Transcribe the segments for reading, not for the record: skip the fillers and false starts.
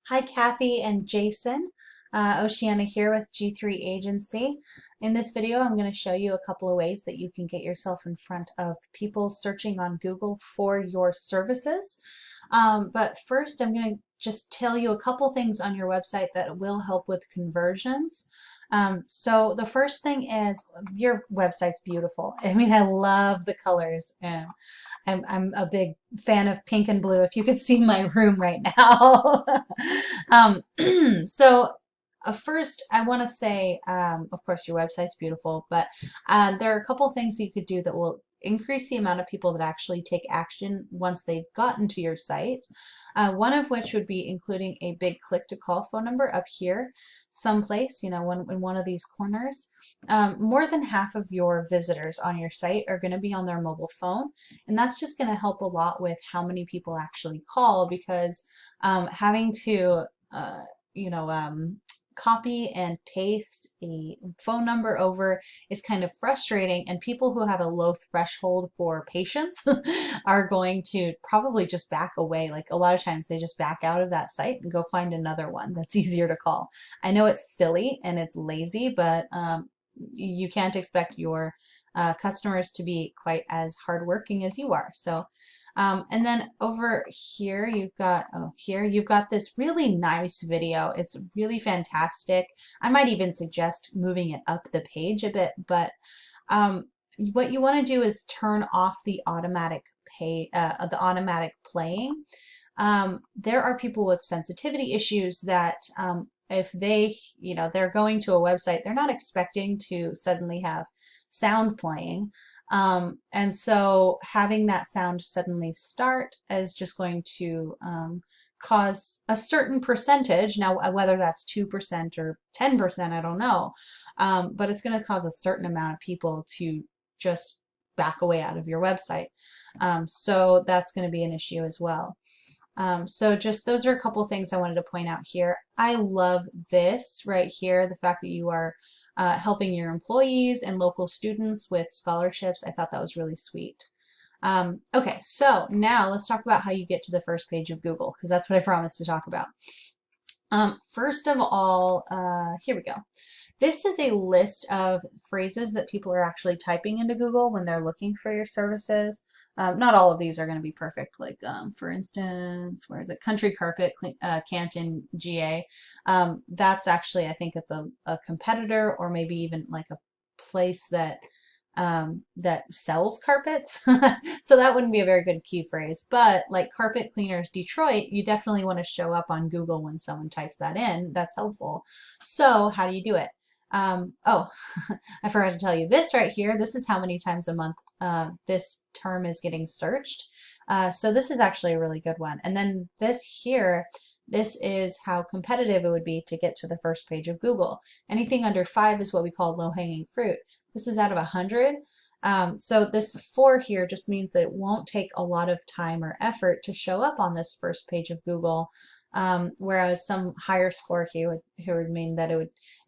Hi, Kathy and Jason. Oceana here with G3 Agency. In this video, I'm going to show you a couple of ways that you can get yourself in front of people searching on Google for your services. But first, I'm going to just tell you a couple things on your website that will help with conversions. So the first thing is your website's beautiful. I mean, I love the colors. I'm a big fan of pink and blue. If you could see my room right now. um, so first, I want to say, of course, your website's beautiful, but there are a couple things you could do that will increase the amount of people that actually take action once they've gotten to your site. One of which would be including a big click to call phone number up here, someplace, in one of these corners. More than half of your visitors on your site are going to be on their mobile phone, and that's just going to help a lot with how many people actually call because having to, uh, you know, um, copy and paste a phone number over is kind of frustrating, and people who have a low threshold for patience are going to probably just back away. Like a lot of times they just back out of that site and go find another one that's easier to call. I know it's silly and it's lazy, but you can't expect your customers to be quite as hardworking as you are. So and then over here you've got this really nice video. It's really fantastic. I might even suggest moving it up the page a bit, but um, what you want to do is turn off the automatic playing. There are people with sensitivity issues that if they're going to a website, they're not expecting to suddenly have sound playing. And so having that sound suddenly start is just going to cause a certain percentage. Now, whether that's 2% or 10%, I don't know. But it's going to cause a certain amount of people to just back away out of your website. So that's going to be an issue as well. So just those are a couple things I wanted to point out here. I love this right here, the fact that you are helping your employees and local students with scholarships. I thought that was really sweet. Okay, so now let's talk about how you get to the first page of Google, because that's what I promised to talk about. First of all, here we go. This is a list of phrases that people are actually typing into Google when they're looking for your services. Not all of these are going to be perfect. Like, for instance, where is it? Country carpet, Canton, GA. That's actually, I think it's a competitor or maybe even like a place that sells carpets. So that wouldn't be a very good key phrase. But like carpet cleaners Detroit, you definitely want to show up on Google when someone types that in. That's helpful. So how do you do it? Oh, I forgot to tell you this right here. This is how many times a month this term is getting searched. So this is actually a really good one. And then this here, this is how competitive it would be to get to the first page of Google. Anything under 5 is what we call low-hanging fruit. This is out of 100. So this 4 here just means that it won't take a lot of time or effort to show up on this first page of Google. Whereas some higher score here would mean that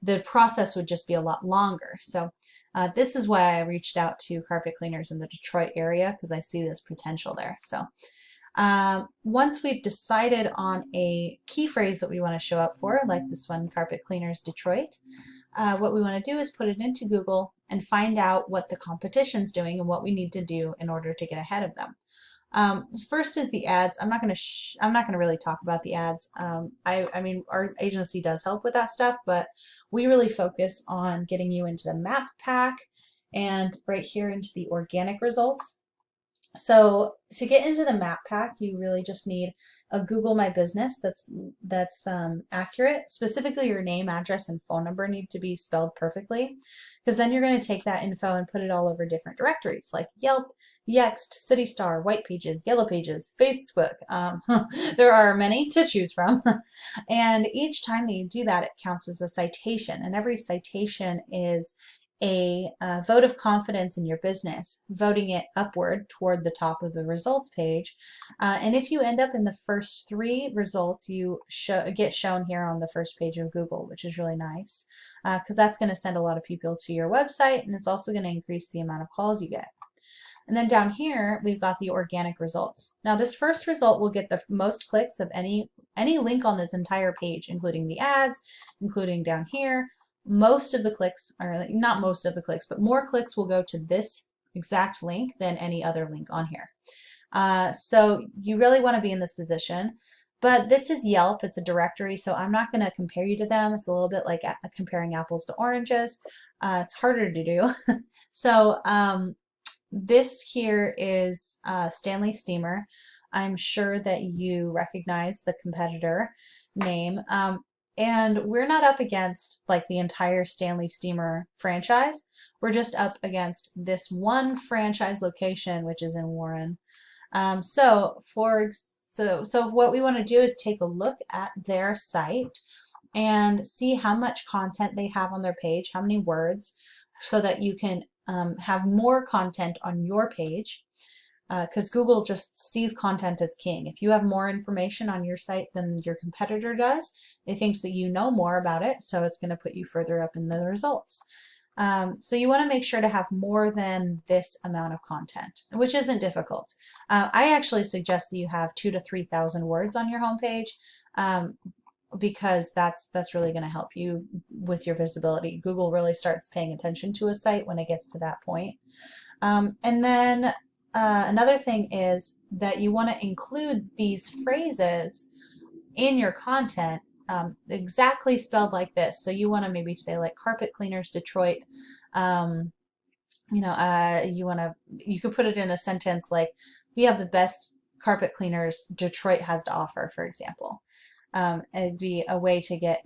the process would just be a lot longer. So this is why I reached out to carpet cleaners in the Detroit area, because I see this potential there. So once we've decided on a key phrase that we want to show up for, like this one, carpet cleaners Detroit, what we want to do is put it into Google and find out what the competition's doing and what we need to do in order to get ahead of them. First is the ads. I'm not going to really talk about the ads. I mean, our agency does help with that stuff, but we really focus on getting you into the map pack and right here into the organic results. So to get into the map pack, you really just need a Google My Business that's accurate. Specifically, your name, address, and phone number need to be spelled perfectly, because then you're going to take that info and put it all over different directories like Yelp, Yext, CityStar, White Pages, Yellow Pages, Facebook. There are many to choose from, and each time that you do that, it counts as a citation, and every citation is a vote of confidence in your business, voting it upward toward the top of the results page. And if you end up in the first 3 results, you get shown here on the first page of Google, which is really nice because that's going to send a lot of people to your website, and it's also going to increase the amount of calls you get. And then down here, we've got the organic results. Now this first result will get the most clicks of any any link on this entire page, including the ads, including down here, most of the clicks, or not most of the clicks, but more clicks will go to this exact link than any other link on here. So you really want to be in this position. But this is Yelp, it's a directory, so I'm not going to compare you to them. It's a little bit like comparing apples to oranges. It's harder to do. So this here is Stanley Steamer. I'm sure that you recognize the competitor name. And we're not up against like the entire Stanley Steamer franchise. We're just up against this one franchise location, which is in Warren. So what we want to do is take a look at their site and see how much content they have on their page, how many words, so that you can have more content on your page, because Google just sees content as king. If you have more information on your site than your competitor does, it thinks that you know more about it, so it's going to put you further up in the results. So you want to make sure to have more than this amount of content, which isn't difficult. I actually suggest that you have 2,000 to 3,000 words on your homepage, because that's really going to help you with your visibility. Google really starts paying attention to a site when it gets to that point. And then another thing is that you want to include these phrases in your content, exactly spelled like this. So you want to maybe say like carpet cleaners Detroit. You could put it in a sentence like, we have the best carpet cleaners Detroit has to offer, for example. It'd be a way to get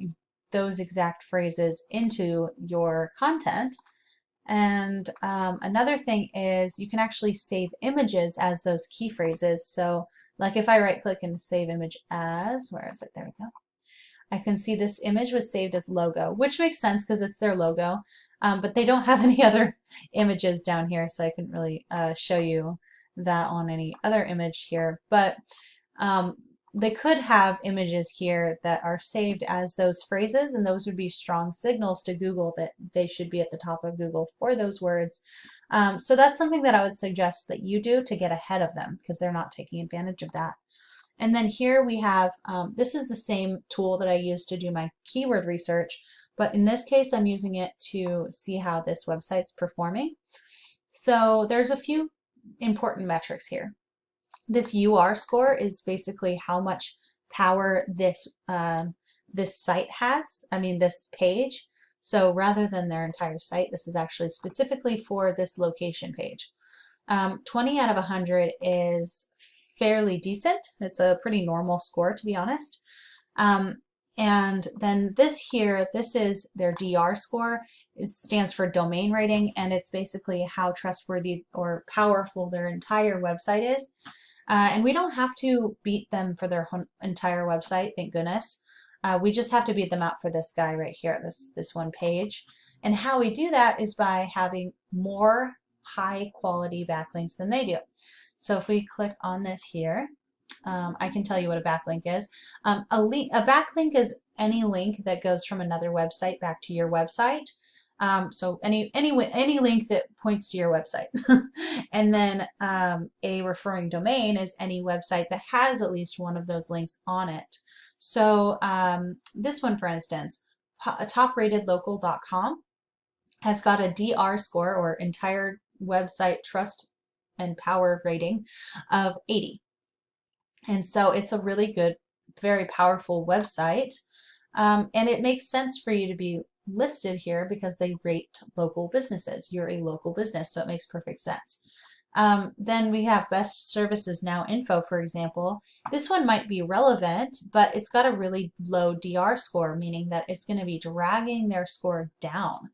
those exact phrases into your content. And another thing is you can actually save images as those key phrases. So like if I right click and save image as, where is it? There we go. I can see this image was saved as logo, which makes sense because it's their logo, but they don't have any other images down here, so I couldn't really show you that on any other image here. But they could have images here that are saved as those phrases, and those would be strong signals to Google that they should be at the top of Google for those words. So that's something that I would suggest that you do to get ahead of them, because they're not taking advantage of that. And then here we have, this is the same tool that I use to do my keyword research, but in this case I'm using it to see how this website's performing. So there's a few important metrics here. This UR score is basically how much power this site has, this page. So rather than their entire site, this is actually specifically for this location page. 20 out of 100 is fairly decent. It's a pretty normal score, to be honest. And then this here, this is their DR score. It stands for domain rating, and it's basically how trustworthy or powerful their entire website is. And we don't have to beat them for their entire website, thank goodness. We just have to beat them out for this guy right here, this one page. And how we do that is by having more high quality backlinks than they do. So if we click on this here, I can tell you what a backlink is. A backlink is any link that goes from another website back to your website. So any link that points to your website. And then a referring domain is any website that has at least one of those links on it. So this one, for instance, topratedlocal.com has got a DR score, or entire website trust and power rating, of 80. And so it's a really good, very powerful website. And it makes sense for you to be listed here because they rate local businesses. You're a local business, so it makes perfect sense. Then we have Best Services Now info, for example. This one might be relevant, but it's got a really low DR score, meaning that it's going to be dragging their score down.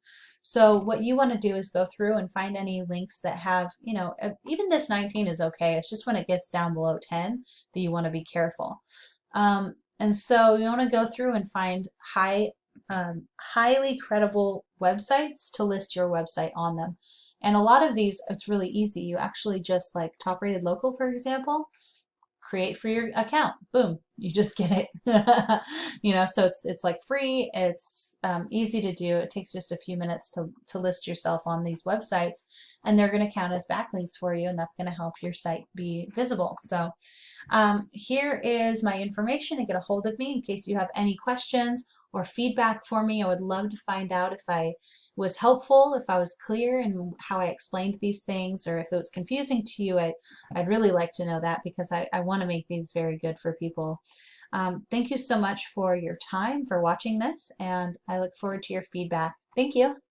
So what you want to do is go through and find any links that have, even this 19 is okay. It's just when it gets down below 10 that you want to be careful. And so you want to go through and find highly credible websites to list your website on them. And a lot of these, it's really easy. You actually just, like Top Rated Local, for example, create for your account. Boom, you just get it. So it's like free. It's easy to do. It takes just a few minutes to list yourself on these websites, and they're going to count as backlinks for you, and that's going to help your site be visible. So here is my information to get a hold of me in case you have any questions or feedback for me. I would love to find out if I was helpful, if I was clear in how I explained these things, or if it was confusing to you. I'd really like to know that, because I want to make these very good for people. Thank you so much for your time, for watching this, and I look forward to your feedback. Thank you.